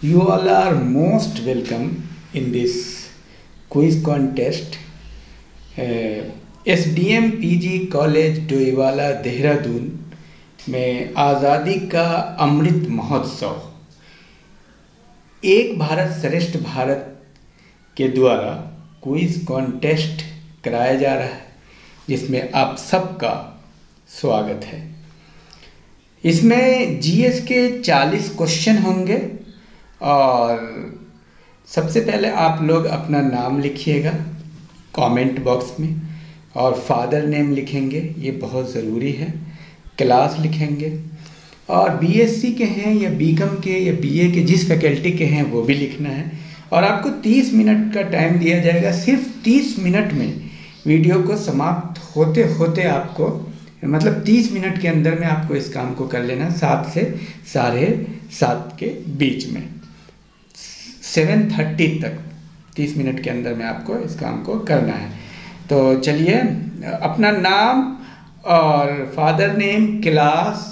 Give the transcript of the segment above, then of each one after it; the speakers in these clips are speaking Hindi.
You all are most welcome in this quiz contest. SDM PG college Doiwala Dehradun में आज़ादी का अमृत महोत्सव एक भारत श्रेष्ठ भारत के द्वारा क्विज कॉन्टेस्ट कराया जा रहा है, जिसमें आप सबका स्वागत है। इसमें जीएस के 40 क्वेश्चन होंगे और सबसे पहले आप लोग अपना नाम लिखिएगा कमेंट बॉक्स में और फादर नेम लिखेंगे, ये बहुत ज़रूरी है। क्लास लिखेंगे और बीएससी के हैं या बीकॉम के या बीए के जिस फैकल्टी के हैं वो भी लिखना है। और आपको 30 मिनट का टाइम दिया जाएगा। सिर्फ 30 मिनट में वीडियो को समाप्त होते होते आपको 30 मिनट के अंदर में आपको इस काम को कर लेना, 7 से 7:30 के बीच में 7:30 तक 30 मिनट के अंदर में आपको इस काम को करना है। तो चलिए, अपना नाम और फादर नेम, क्लास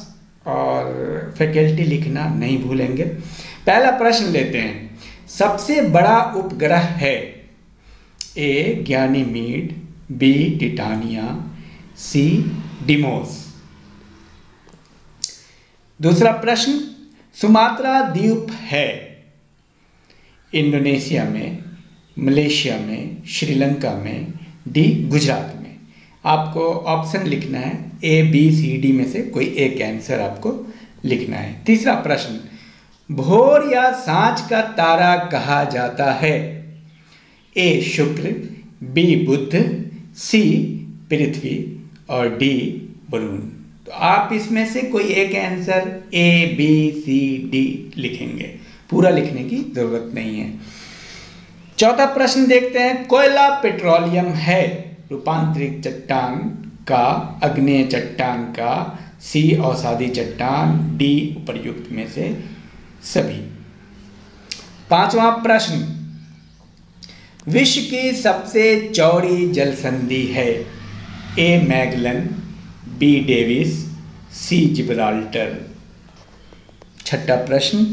और फैकल्टी लिखना नहीं भूलेंगे। पहला प्रश्न लेते हैं। सबसे बड़ा उपग्रह है ए ज्ञानीमीड, बी टिटानिया, सी डिमोस। दूसरा प्रश्न, सुमात्रा द्वीप है इंडोनेशिया में, मलेशिया में, श्रीलंका में, डी गुजरात में। आपको ऑप्शन लिखना है, ए बी सी डी में से कोई एक आंसर आपको लिखना है। तीसरा प्रश्न, भोर या सांझ का तारा कहा जाता है ए शुक्र, बी बुध, सी पृथ्वी और डी वरुण। तो आप इसमें से कोई एक answer A B C D लिखेंगे, पूरा लिखने की जरूरत नहीं है। चौथा प्रश्न देखते हैं। कोयला पेट्रोलियम है रूपांतरित चट्टान का, अग्नेय चट्टान का, सी अवसादी चट्टान, डी उपर्युक्त में से सभी। पांचवा प्रश्न, विश्व की सबसे चौड़ी जलसंधि है ए मैगलन, बी डेविस, सी जिब्राल्टर। छठा प्रश्न,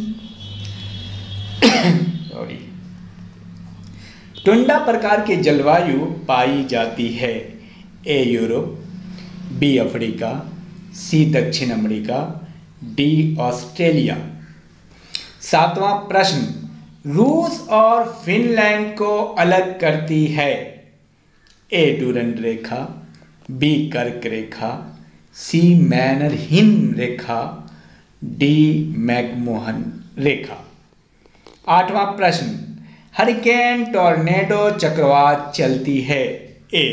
टुंडा प्रकार की जलवायु पाई जाती है ए यूरोप, बी अफ्रीका, सी दक्षिण अमेरिका, डी ऑस्ट्रेलिया। सातवां प्रश्न, रूस और फिनलैंड को अलग करती है ए डूरंड रेखा, बी कर्क रेखा, सी मैनरहिन रेखा, डी मैकमोहन रेखा। आठवां प्रश्न, हरिकेन टॉर्नेडो चक्रवात चलती है A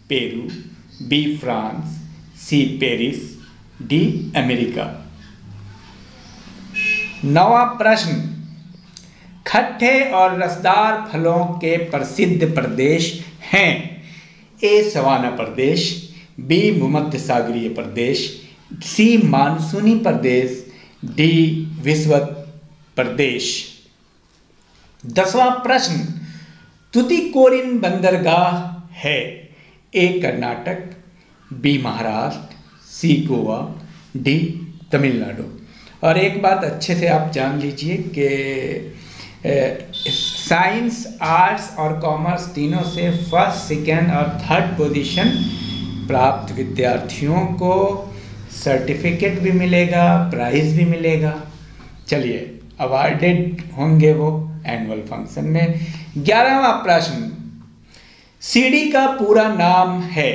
Peru, B France, C Paris, D America. नौवां प्रश्न, खट्टे और रसदार फलों के प्रसिद्ध प्रदेश हैं ए सवाना प्रदेश, बी भूमध्य सागरीय प्रदेश, सी मानसूनी प्रदेश, डी विषुवत प्रदेश। 10वां प्रश्न, तुतीकोरिन बंदरगाह है ए कर्नाटक, बी महाराष्ट्र, सी गोवा, डी तमिलनाडु। और एक बात अच्छे से आप जान लीजिए कि साइंस, आर्ट्स और कॉमर्स तीनों से फर्स्ट, सेकेंड और थर्ड पोजीशन प्राप्त विद्यार्थियों को सर्टिफिकेट भी मिलेगा, प्राइज भी मिलेगा। चलिए, अवार्डेड होंगे वो एनुअल फंक्शन में। 11वां प्रश्न, सीडी का पूरा नाम है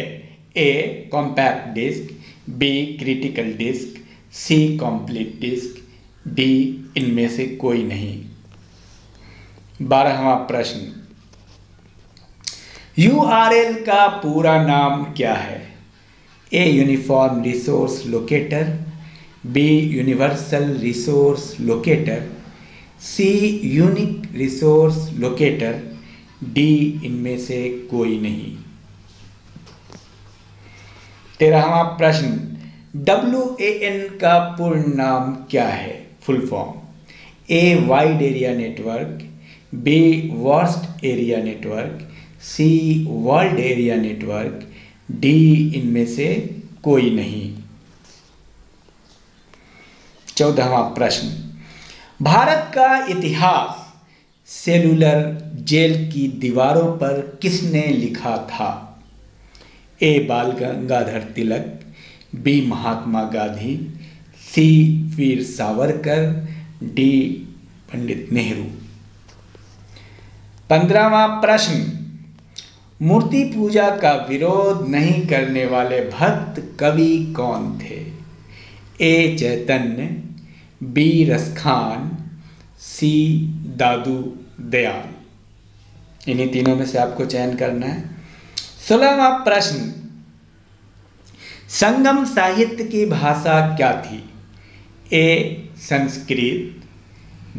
A compact disc, B critical disc, C complete disc, D इनमें से कोई नहीं। 12वां प्रश्न, यूआरएल का पूरा नाम क्या है A uniform resource locator, B universal resource locator, C unique resource locator, D इनमें से कोई नहीं। 13वां प्रश्न, WAN का पूर्ण नाम क्या है, full form A wide area network, B worst area network, C world area network, D इनमें से कोई नहीं। 14वां प्रश्न, भारत का इतिहास सेलुलर जेल की दीवारों पर किसने लिखा था? ए बाल गंगाधर तिलक, बी महात्मा गांधी, सी वीर सावरकर, डी पंडित नेहरू। 15वां प्रश्न, मूर्ति पूजा का विरोध नहीं करने वाले भक्त कवि कौन थे? ए चैतन्य, बी रसखान, सी दादू दयाल। इन्हीं तीनों में से आपको चयन करना है। 16वां प्रश्न, संगम साहित्य की भाषा क्या थी? ए संस्कृत,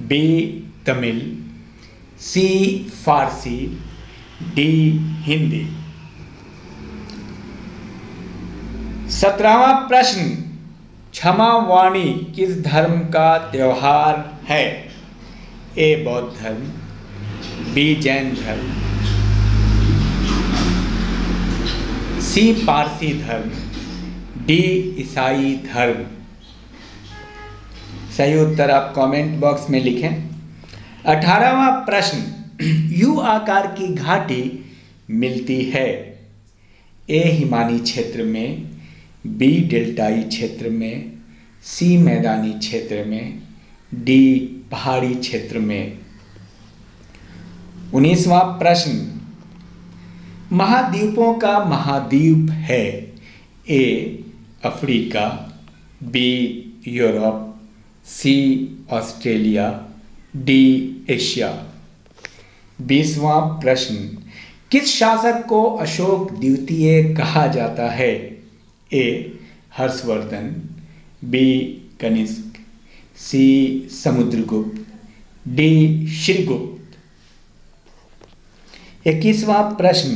बी तमिल, सी फारसी, डी हिंदी। 17वां प्रश्न, क्षमा वाणी किस धर्म का त्योहार है? ए बौद्ध धर्म, बी जैन धर्म, सी पारसी धर्म, डी ईसाई धर्म। सही उत्तर आप कमेंट बॉक्स में लिखें। 18वां प्रश्न, यू आकार की घाटी मिलती है? ए हिमानी क्षेत्र में, बी डेल्टाई क्षेत्र में, सी मैदानी क्षेत्र में, डी पहाड़ी क्षेत्र में। 19वां प्रश्न, महाद्वीपों का महाद्वीप है? A Africa, B Europe, C Australia, D Asia. 20वां प्रश्न, किस शासक को अशोक द्वितीय कहा जाता है? A Harshvardhan, B Kanishka, C Samudragupta, D Srigupta. 21वां प्रश्न,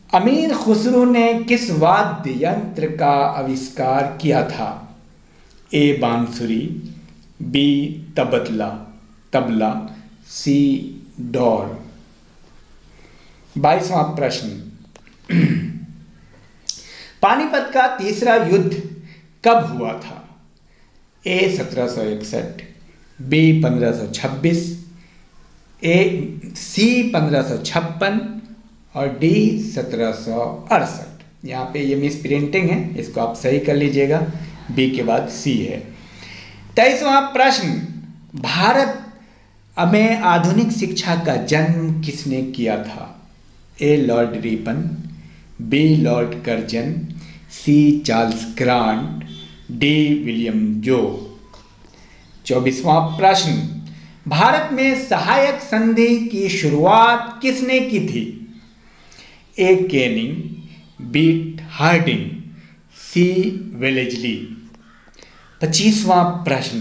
अमीर खुसरो ने किस वाद्य यंत्र का आविष्कार किया था? ए बांसुरी, बी तबला, सी डोर। 22वां प्रश्न, पानीपत का तीसरा युद्ध कब हुआ था? ए 1761, बी 1526, सी 1556 और डी 1768। यहाँ पे ये मिस प्रिंटिंग है, इसको आप सही कर लीजिएगा। बी के बाद सी है। 23वां प्रश्न, भारत में आधुनिक शिक्षा का जन्म किसने किया था? A Lord Ripon, B Lord Curzon, C Charles Grant, D William जो। 24वां प्रश्न, भारत में सहायक संधि की शुरुआत किसने की थी? ए केनिंग, बी हार्डिंग, सी वेलेजली। 25वां प्रश्न,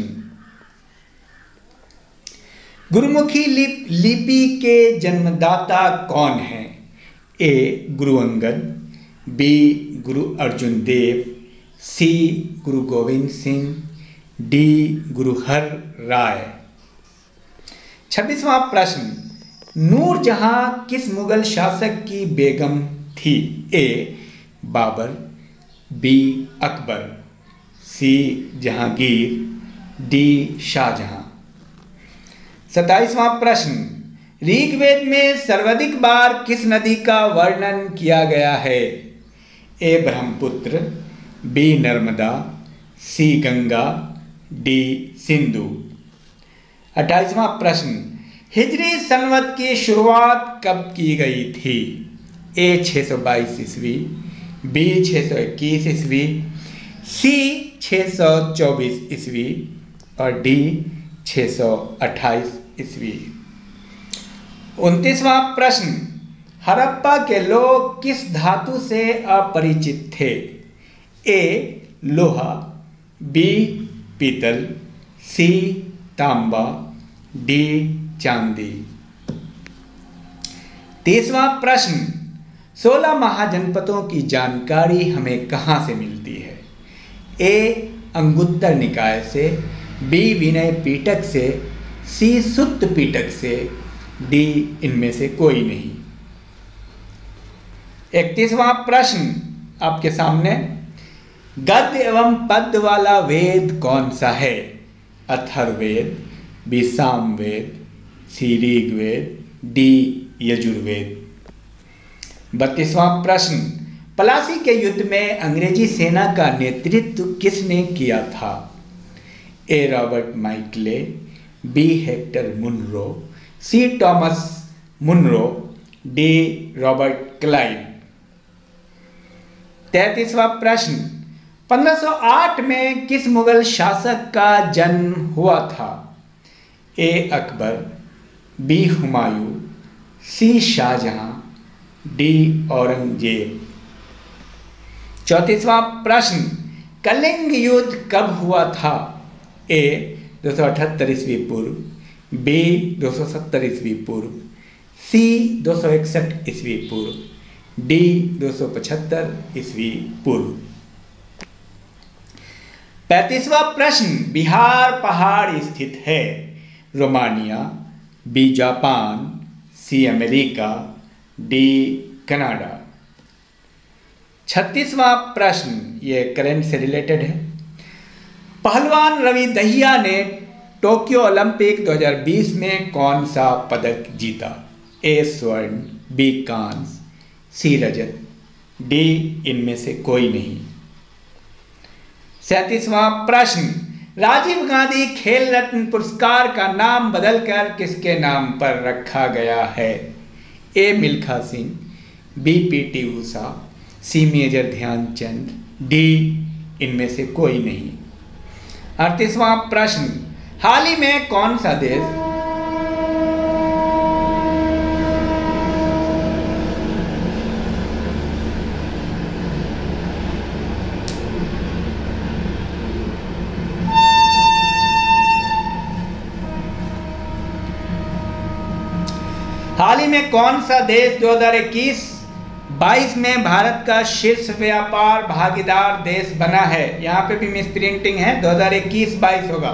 गुरुमुखी लिपि के जन्मदाता कौन है? ए गुरु अंगद, बी गुरु अर्जुन देव, सी गुरु गोविंद सिंह, डी गुरु हर राय। 26वां प्रश्न, नूरजहां किस मुगल शासक की बेगम थी? ए बाबर, बी अकबर, सी जहांगीर, डी शाहजहां। 27वां प्रश्न, ऋग्वेद में सर्वाधिक बार किस नदी का वर्णन किया गया है? ए ब्रह्मपुत्र, बी नर्मदा, सी गंगा, डी सिंधु। 28वां प्रश्न, हिजरी संवत की शुरुआत कब की गई थी? ए 622 ईस्वी, बी 621 ईस्वी, सी 624 ईस्वी और डी 628 ईस्वी। 29वां प्रश्न, हड़प्पा के लोग किस धातु से अपरिचित थे? ए लोहा, बी पीतल, सी तांबा, डी चांदी। 30वां प्रश्न, 16 महाजनपदों की जानकारी हमें कहाँ से मिलती है? ए अंगुत्तर निकाय से, बी विनय पीटक से, सी सुत्त पीटक से, डी इनमें से कोई नहीं। 31वां प्रश्न आपके सामने, गद्य एवं पद्य वाला वेद कौन सा है? अथर्ववेद, बी सामवेद, सी ऋग्वेद, डी यजुर्वेद। 32वां प्रश्न, प्लासी के युद्ध में अंग्रेजी सेना का नेतृत्व किसने किया था? A Robert Michael, B Hector Munro, C Thomas Munro, D Robert Clive. 33वां प्रश्न, 1508 में किस मुगल शासक का जन्म हुआ था? ए अकबर, बी हुमायूं, सी शाहजहां, डी औरंगजेब। 34वां प्रश्न, कलिंग युद्ध कब हुआ था? ए 278 ईस्वी पूर्व, बी 270 ईस्वी पूर्व, सी 261 ईस्वी पूर्व, डी 275 ईस्वी पूर्व। 35वां प्रश्न, बिहार पहाड़ स्थित है? Romania, B Japan, C America, D Canada. 36वां प्रश्न, ये करंट से रिलेटेड है। पहलवान रवि दहिया ने टोक्यो ओलंपिक 2020 में कौन सा पदक जीता? ए स्वर्ण, बी कांस्य, सी रजत, डी इनमें से कोई नहीं। 37वां प्रश्न, राजीव गांधी खेल रत्न पुरस्कार का नाम बदलकर किसके नाम पर रखा गया है? ए मिल्खा सिंह, बी पीटी उषा, सी मेजर ध्यानचंद, डी इनमें से कोई नहीं। 38वां प्रश्न, हाल ही में कौन सा देश हाल ही में कौन सा देश 2021-22 में भारत का शीर्ष व्यापार भागीदार देश बना है? यहाँ पे भी मिस प्रिंटिंग है, 2021-22 होगा।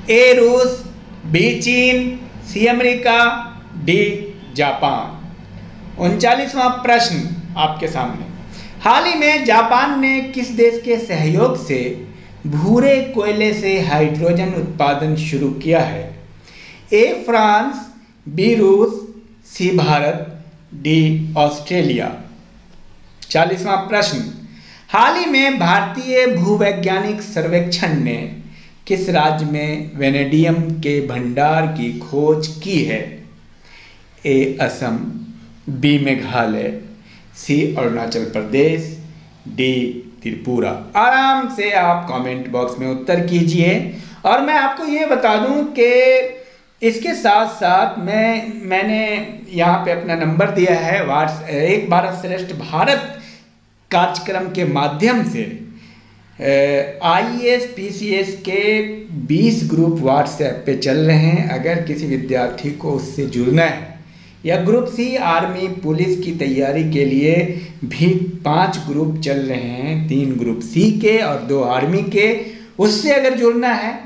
ए रूस, बी चीन, सी अमेरिका, डी जापान। 39वां प्रश्न आपके सामने, हाल ही में जापान ने किस देश के सहयोग से भूरे कोयले से हाइड्रोजन उत्पादन शुरू किया है? ए फ्रांस, बी रूस, सी भारत, डी ऑस्ट्रेलिया। 40वां प्रश्न, हाल ही में भारतीय भूवैज्ञानिक सर्वेक्षण ने किस राज्य में वेनेडियम के भंडार की खोज की है? ए असम, बी मेघालय, सी अरुणाचल प्रदेश, डी त्रिपुरा। आराम से आप कमेंट बॉक्स में उत्तर कीजिए। और मैं आपको ये बता दूं कि इसके साथ साथ मैंने यहाँ पे अपना नंबर दिया है एक भारत श्रेष्ठ भारत कार्यक्रम के माध्यम से IAS PCS के 20 ग्रुप व्हाट्सएप पे चल रहे हैं। अगर किसी विद्यार्थी को उससे जुड़ना है, या ग्रुप सी आर्मी पुलिस की तैयारी के लिए भी 5 ग्रुप चल रहे हैं, 3 ग्रुप सी के और 2 आर्मी के, उससे अगर जुड़ना है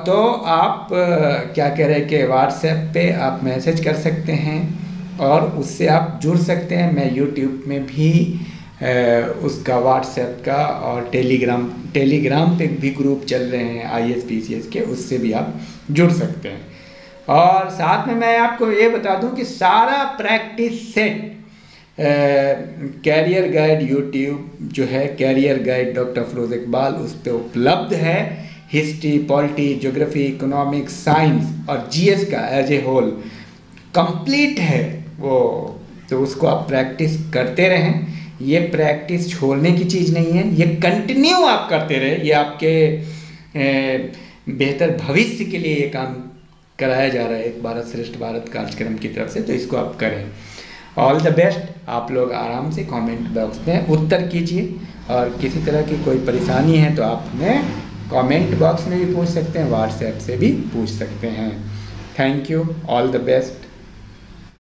तो आप क्या कह रहे हैं कि व्हाट्सएप पे आप मैसेज कर सकते हैं और उससे आप जुड़ सकते हैं। मैं यूट्यूब में भी उसका व्हाट्सएप का और टेलीग्राम पे भी ग्रुप चल रहे हैं IAS PCS के, उससे भी आप जुड़ सकते हैं। और साथ में मैं आपको ये बता दूं कि सारा practice set career guide YouTube जो है, career guide doctor Afroz Iqbal, उस पर उपलब्ध है। History, polity, geography, economics, science और GS का एज ए होल कंप्लीट है वो, तो उसको आप प्रैक्टिस करते रहें। ये प्रैक्टिस छोड़ने की चीज़ नहीं है, ये कंटिन्यू आप करते रहे। ये आपके बेहतर भविष्य के लिए ये काम कराया जा रहा है एक भारत श्रेष्ठ भारत कार्यक्रम की तरफ से, तो इसको आप करें। All the best. आप लोग आराम से कमेंट बॉक्स में उत्तर कीजिए और किसी तरह की कोई परेशानी है तो आप हमें कमेंट बॉक्स में भी पूछ सकते हैं, व्हाट्सएप से भी पूछ सकते हैं। Thank you, all the best.